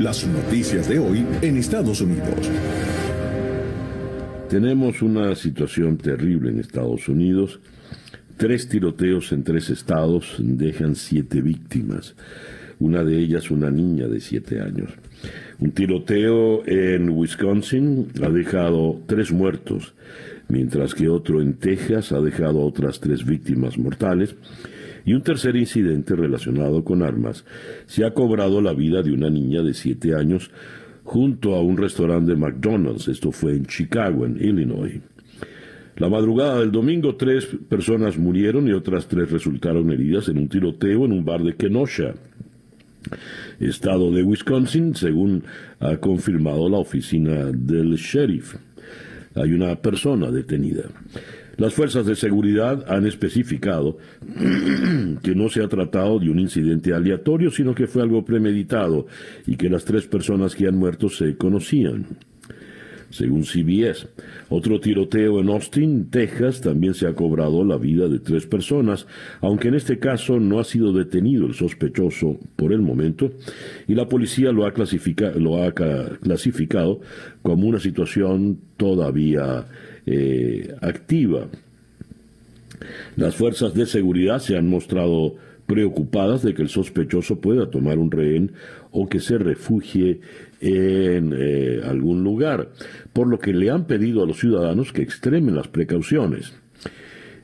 Las noticias de hoy en Estados Unidos. Tenemos una situación terrible en Estados Unidos. 3 tiroteos en 3 estados dejan 7 víctimas. Una de ellas una niña de 7 años. Un tiroteo en Wisconsin ha dejado 3 muertos, mientras que otro en Texas ha dejado otras 3 víctimas mortales. Y un tercer incidente relacionado con armas se ha cobrado la vida de una niña de 7 años junto a un restaurante de McDonald's. Esto fue en Chicago, en Illinois. La madrugada del domingo, 3 personas murieron y otras 3 resultaron heridas en un tiroteo en un bar de Kenosha, estado de Wisconsin, según ha confirmado la oficina del sheriff. Hay una persona detenida. Las fuerzas de seguridad han especificado que no se ha tratado de un incidente aleatorio, sino que fue algo premeditado y que las 3 personas que han muerto se conocían. Según CBS, otro tiroteo en Austin, Texas, también se ha cobrado la vida de 3 personas, aunque en este caso no ha sido detenido el sospechoso por el momento, y la policía lo ha clasificado como una situación todavía activa. Las fuerzas de seguridad se han mostrado preocupadas de que el sospechoso pueda tomar un rehén o que se refugie en algún lugar, por lo que le han pedido a los ciudadanos que extremen las precauciones.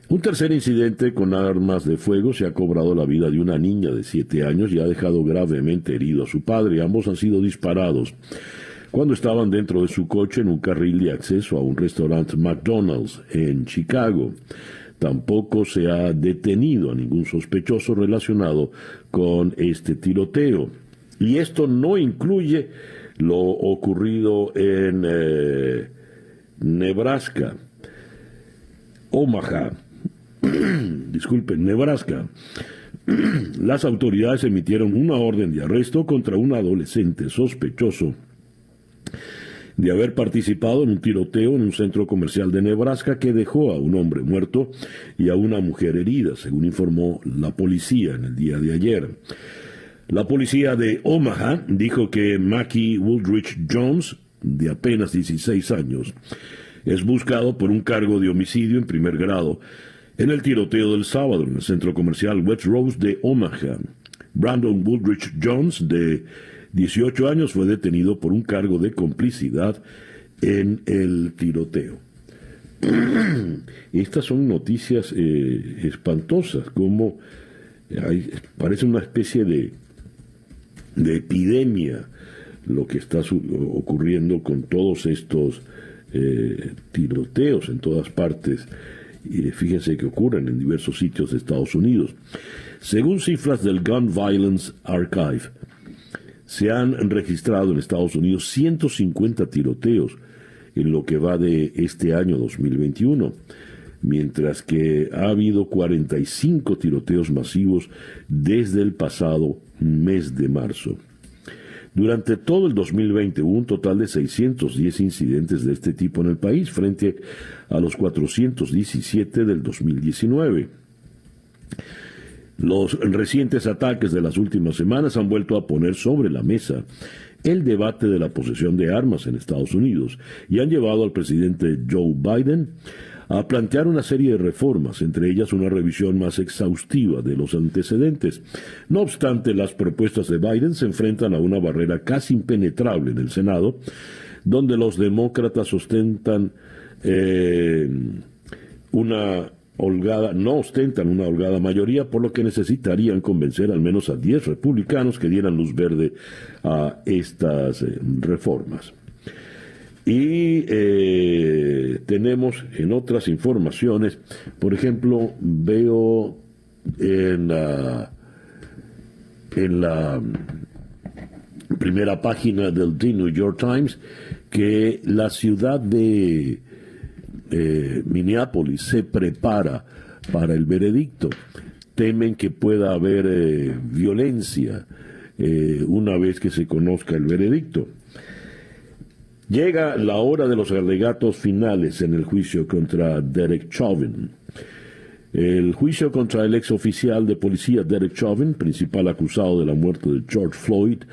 Un tercer incidente con armas de fuego se ha cobrado la vida de una niña de 7 años y ha dejado gravemente herido a su padre. Ambos han sido disparados cuando estaban dentro de su coche en un carril de acceso a un restaurante McDonald's en Chicago. Tampoco se ha detenido a ningún sospechoso relacionado con este tiroteo. Y esto no incluye lo ocurrido en Nebraska, Omaha, Nebraska. Las autoridades emitieron una orden de arresto contra un adolescente sospechoso de haber participado en un tiroteo en un centro comercial de Nebraska que dejó a un hombre muerto y a una mujer herida, según informó la policía en el día de ayer. La policía de Omaha dijo que Mackie Woodridge Jones, de apenas 16 años, es buscado por un cargo de homicidio en primer grado en el tiroteo del sábado en el centro comercial West Rose de Omaha. Brandon Woodridge Jones, de 18 años, fue detenido por un cargo de complicidad en el tiroteo. Estas son noticias espantosas, como parece una especie de epidemia lo que está ocurriendo con todos estos tiroteos en todas partes. Y fíjense que ocurren en diversos sitios de Estados Unidos. Según cifras del Gun Violence Archive, se han registrado en Estados Unidos 150 tiroteos en lo que va de este año 2021, mientras que ha habido 45 tiroteos masivos desde el pasado mes de marzo. Durante todo el 2020 hubo un total de 610 incidentes de este tipo en el país, frente a los 417 del 2019. Los recientes ataques de las últimas semanas han vuelto a poner sobre la mesa el debate de la posesión de armas en Estados Unidos y han llevado al presidente Joe Biden a plantear una serie de reformas, entre ellas una revisión más exhaustiva de los antecedentes. No obstante, las propuestas de Biden se enfrentan a una barrera casi impenetrable en el Senado, donde los demócratas ostentan no ostentan una holgada mayoría, por lo que necesitarían convencer al menos a 10 republicanos que dieran luz verde a estas reformas. Y tenemos en otras informaciones, por ejemplo, veo en la primera página del The New York Times que la ciudad de Minneapolis se prepara para el veredicto. Temen que pueda haber violencia una vez que se conozca el veredicto. Llega la hora de los alegatos finales en el juicio contra Derek Chauvin. El juicio contra el ex oficial de policía Derek Chauvin, principal acusado de la muerte de George Floyd,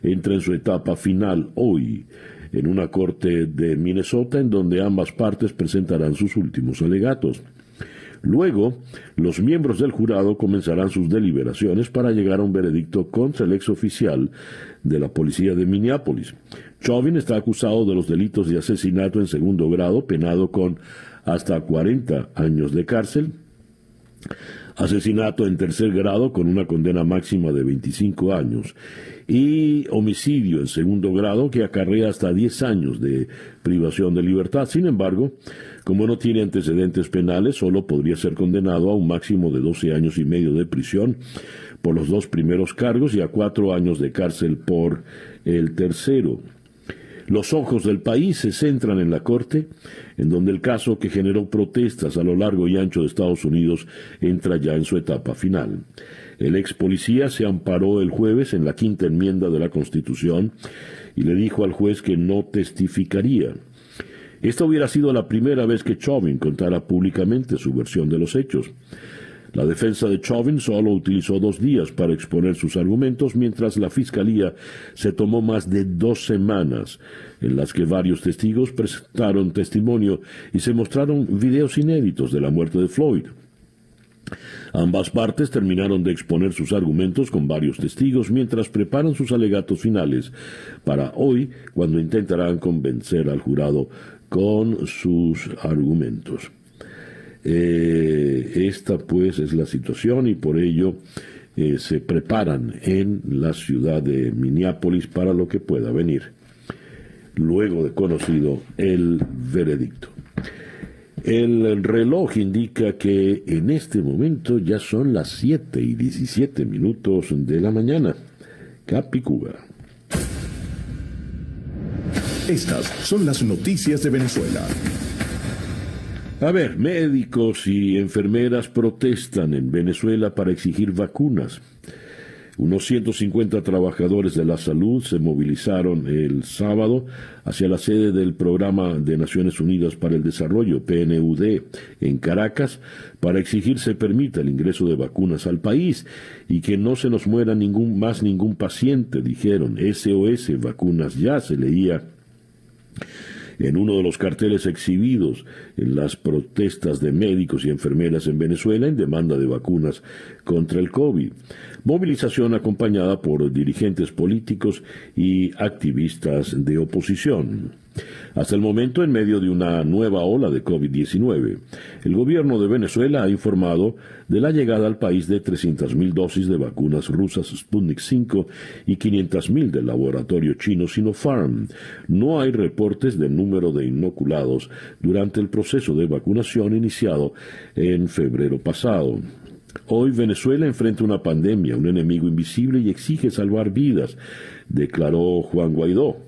entra en su etapa final hoy en una corte de Minnesota en donde ambas partes presentarán sus últimos alegatos. Luego, los miembros del jurado comenzarán sus deliberaciones para llegar a un veredicto contra el ex oficial de la policía de Minneapolis. Chauvin está acusado de los delitos de asesinato en segundo grado, penado con hasta 40 años de cárcel, asesinato en tercer grado con una condena máxima de 25 años y homicidio en segundo grado que acarrea hasta 10 años de privación de libertad. Sin embargo, como no tiene antecedentes penales, solo podría ser condenado a un máximo de 12 años y medio de prisión por los dos primeros cargos y a 4 años de cárcel por el tercero. Los ojos del país se centran en la Corte, en donde el caso que generó protestas a lo largo y ancho de Estados Unidos entra ya en su etapa final. El ex policía se amparó el jueves en la quinta enmienda de la Constitución y le dijo al juez que no testificaría. Esta hubiera sido la primera vez que Chauvin contara públicamente su versión de los hechos. La defensa de Chauvin solo utilizó 2 días para exponer sus argumentos, mientras la Fiscalía se tomó más de 2 semanas, en las que varios testigos prestaron testimonio y se mostraron videos inéditos de la muerte de Floyd. Ambas partes terminaron de exponer sus argumentos con varios testigos mientras preparan sus alegatos finales para hoy, cuando intentarán convencer al jurado con sus argumentos. Esta pues es la situación y por ello se preparan en la ciudad de Minneapolis para lo que pueda venir luego de conocido el veredicto. El reloj indica que en este momento ya son las 7:17 de la mañana. Capicúa. Estas son las noticias de Venezuela. A ver, médicos y enfermeras protestan en Venezuela para exigir vacunas. Unos 150 trabajadores de la salud se movilizaron el sábado hacia la sede del Programa de Naciones Unidas para el Desarrollo, PNUD, en Caracas, para exigir se permita el ingreso de vacunas al país y que no se nos muera ningún paciente, dijeron. SOS, vacunas ya, se leía en uno de los carteles exhibidos en las protestas de médicos y enfermeras en Venezuela en demanda de vacunas contra el COVID. Movilización acompañada por dirigentes políticos y activistas de oposición. Hasta el momento, en medio de una nueva ola de COVID-19, el gobierno de Venezuela ha informado de la llegada al país de 300.000 dosis de vacunas rusas Sputnik V y 500.000 del laboratorio chino Sinopharm. No hay reportes del número de inoculados durante el proceso de vacunación iniciado en febrero pasado. Hoy Venezuela enfrenta una pandemia, un enemigo invisible y exige salvar vidas, declaró Juan Guaidó.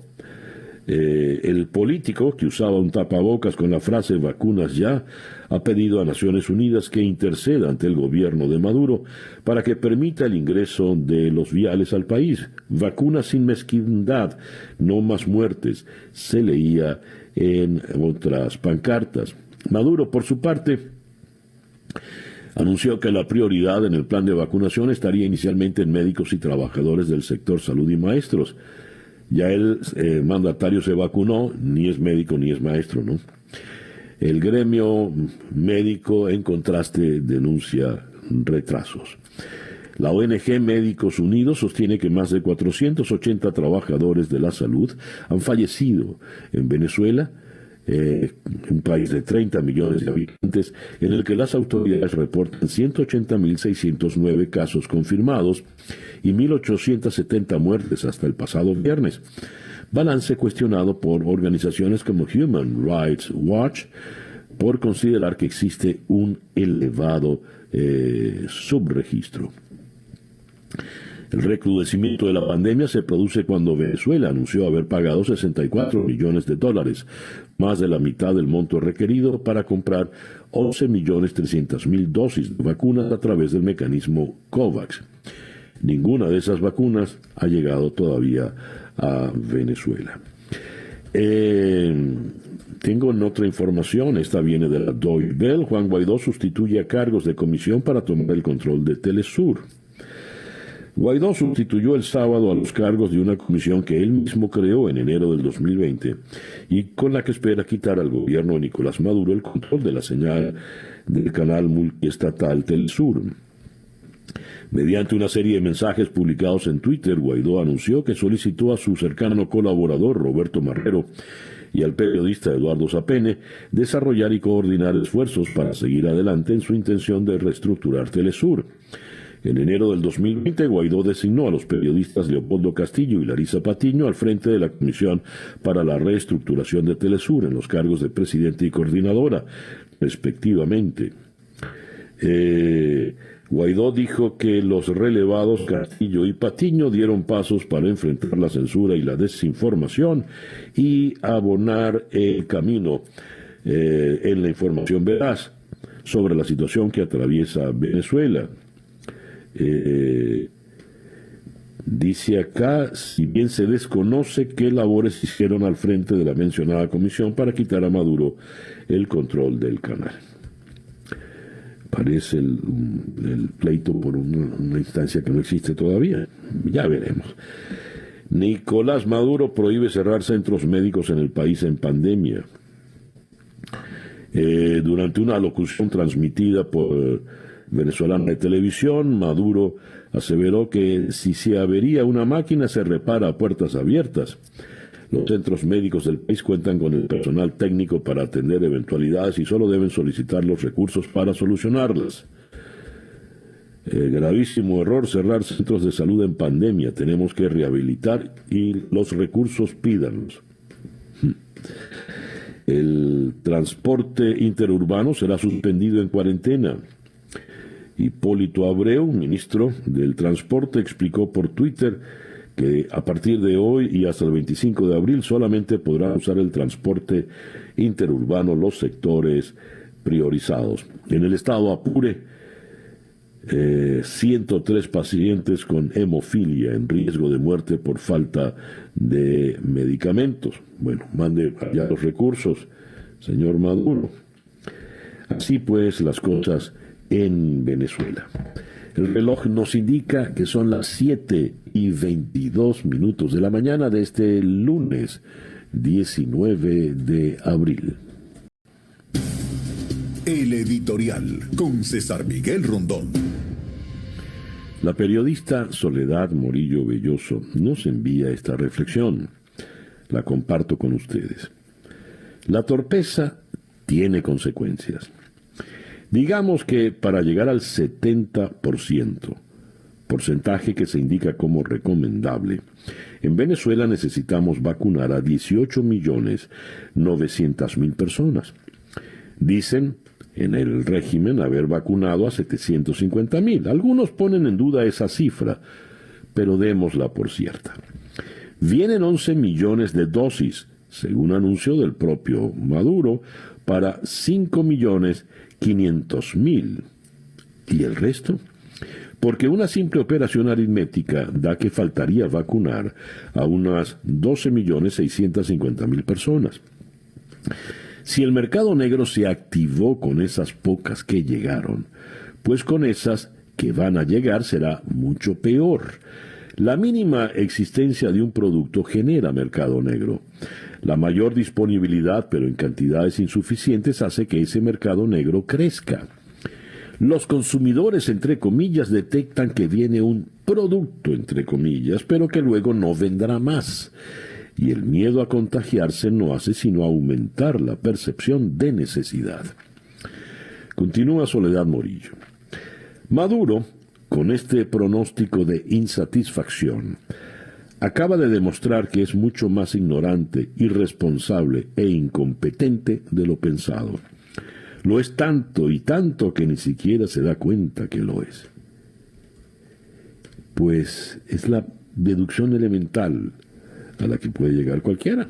El político, que usaba un tapabocas con la frase vacunas ya, ha pedido a Naciones Unidas que interceda ante el gobierno de Maduro para que permita el ingreso de los viales al país. Vacunas sin mezquindad, no más muertes, se leía en otras pancartas. Maduro, por su parte, anunció que la prioridad en el plan de vacunación estaría inicialmente en médicos y trabajadores del sector salud y maestros. Ya el mandatario se vacunó, ni es médico ni es maestro, ¿no? El gremio médico, en contraste, denuncia retrasos. La ONG Médicos Unidos sostiene que más de 480 trabajadores de la salud han fallecido en Venezuela, un país de 30 millones de habitantes, en el que las autoridades reportan 180.609 casos confirmados y 1.870 muertes hasta el pasado viernes. Balance cuestionado por organizaciones como Human Rights Watch por considerar que existe un elevado subregistro. El recrudecimiento de la pandemia se produce cuando Venezuela anunció haber pagado $64 millones, más de la mitad del monto requerido para comprar 11.300.000 dosis de vacunas a través del mecanismo COVAX. Ninguna de esas vacunas ha llegado todavía a Venezuela. Tengo en otra información, esta viene de la Deutsche Welle. Juan Guaidó sustituye a cargos de comisión para tomar el control de Telesur. Guaidó sustituyó el sábado a los cargos de una comisión que él mismo creó en enero del 2020 y con la que espera quitar al gobierno de Nicolás Maduro el control de la señal del canal multiestatal Telesur. Mediante una serie de mensajes publicados en Twitter, Guaidó anunció que solicitó a su cercano colaborador Roberto Marrero y al periodista Eduardo Zapene desarrollar y coordinar esfuerzos para seguir adelante en su intención de reestructurar Telesur. En enero del 2020, Guaidó designó a los periodistas Leopoldo Castillo y Larisa Patiño al frente de la Comisión para la Reestructuración de Telesur en los cargos de presidente y coordinadora, respectivamente. Guaidó dijo que los relevados Castillo y Patiño dieron pasos para enfrentar la censura y la desinformación y abonar el camino en la información veraz sobre la situación que atraviesa Venezuela. Dice acá, si bien se desconoce qué labores hicieron al frente de la mencionada comisión para quitar a Maduro el control del canal. Parece el pleito por una instancia que no existe todavía. Ya veremos. Nicolás Maduro prohíbe cerrar centros médicos en el país en pandemia. Durante una locución transmitida por Venezolana de Televisión, Maduro aseveró que si se avería una máquina se repara a puertas abiertas. Los centros médicos del país cuentan con el personal técnico para atender eventualidades y solo deben solicitar los recursos para solucionarlas. Gravísimo error cerrar centros de salud en pandemia. Tenemos que rehabilitar y los recursos pídanlos. El transporte interurbano será suspendido en cuarentena. Hipólito Abreu, ministro del Transporte, explicó por Twitter que a partir de hoy y hasta el 25 de abril solamente podrán usar el transporte interurbano los sectores priorizados. En el estado Apure, 103 pacientes con hemofilia en riesgo de muerte por falta de medicamentos. Bueno, mande allá los recursos, señor Maduro. Así pues las cosas en Venezuela. El reloj nos indica que son las 7:22 de la mañana de este lunes 19 de abril. El editorial con César Miguel Rondón. La periodista Soledad Morillo Belloso nos envía esta reflexión. La comparto con ustedes. La torpeza tiene consecuencias. Digamos que para llegar al 70%, porcentaje que se indica como recomendable, en Venezuela necesitamos vacunar a 18.900.000 personas. Dicen en el régimen haber vacunado a 750.000. Algunos ponen en duda esa cifra, pero démosla por cierta. Vienen 11 millones de dosis, según anuncio del propio Maduro, para 5.500.000. ¿Y el resto? Porque una simple operación aritmética da que faltaría vacunar a unas 12.650.000 personas. Si el mercado negro se activó con esas pocas que llegaron, pues con esas que van a llegar será mucho peor. La mínima existencia de un producto genera mercado negro. La mayor disponibilidad, pero en cantidades insuficientes, hace que ese mercado negro crezca. Los consumidores, entre comillas, detectan que viene un producto, entre comillas, pero que luego no vendrá más. Y el miedo a contagiarse no hace sino aumentar la percepción de necesidad. Continúa Soledad Morillo. Maduro, con este pronóstico de insatisfacción, acaba de demostrar que es mucho más ignorante, irresponsable e incompetente de lo pensado. Lo es tanto y tanto que ni siquiera se da cuenta que lo es. Pues es la deducción elemental a la que puede llegar cualquiera.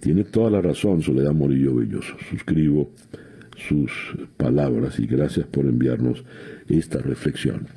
Tiene toda la razón Soledad Morillo Belloso. Suscribo sus palabras y gracias por enviarnos esta reflexión.